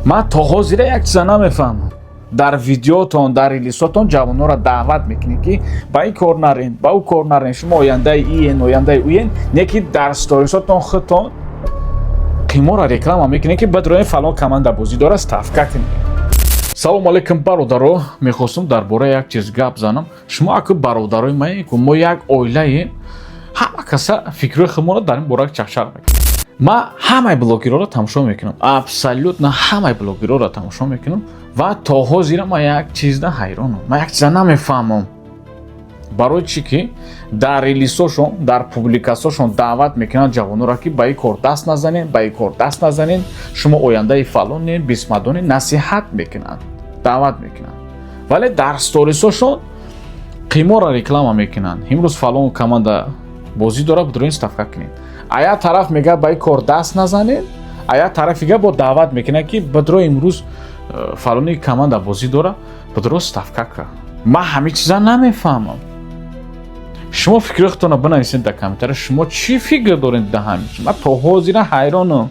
من تا حاضر یک چیزا نمیفهمم. در ویدیوتون در ریلیساتون جوان‌ها را دعوت میکنید که با این کار نرین، با اون کار نرین، شما آینده این، آینده اوین، نیکی در استوریساتون خودتون قیمه را رکلام میکنید که بدروی فلان کماندا بازی داره استفاده کنید. سلام علیکم برادرو، میخواستم درباره یک چیز گپ زنم. شما اگه برادرای من که ما یک عائله همه کسا فکر خودمون در این باره چخچر میکنیم. ما همه بلاگرها را تماشا میکنم، ابسولوت نه همه بلاگرها را تماشا میکنم و تا حاضر ما یک چیز نه حیرانم، ما یک چیز نمیفهمم. برای چی که در ریلیساشون در پوبلیکاسیونشون دعوت میکنن جوانو را که با این کار دست نزنین، با این کار دست نزنین، شما آینده فلان بیسمدون نصیحت میکنن، دعوت میکنن، ولی در استوریساشون قیمه را رکلام میکنن. امروز فلان کماندا بازی داره بدون استفاده کنید. آیا طرف میگه با این کار دست نزنین، آیا طرف میگه با دعوت میکنه که بدون امروز فلانی کماندا بازی داره بدون استفاده کنه. ما همه چیزا نمیفهمم. شما فکرتون رو بنویسید در کامنتار. شما چی فکر دارید در همین؟ من تا حاضر حیرانم.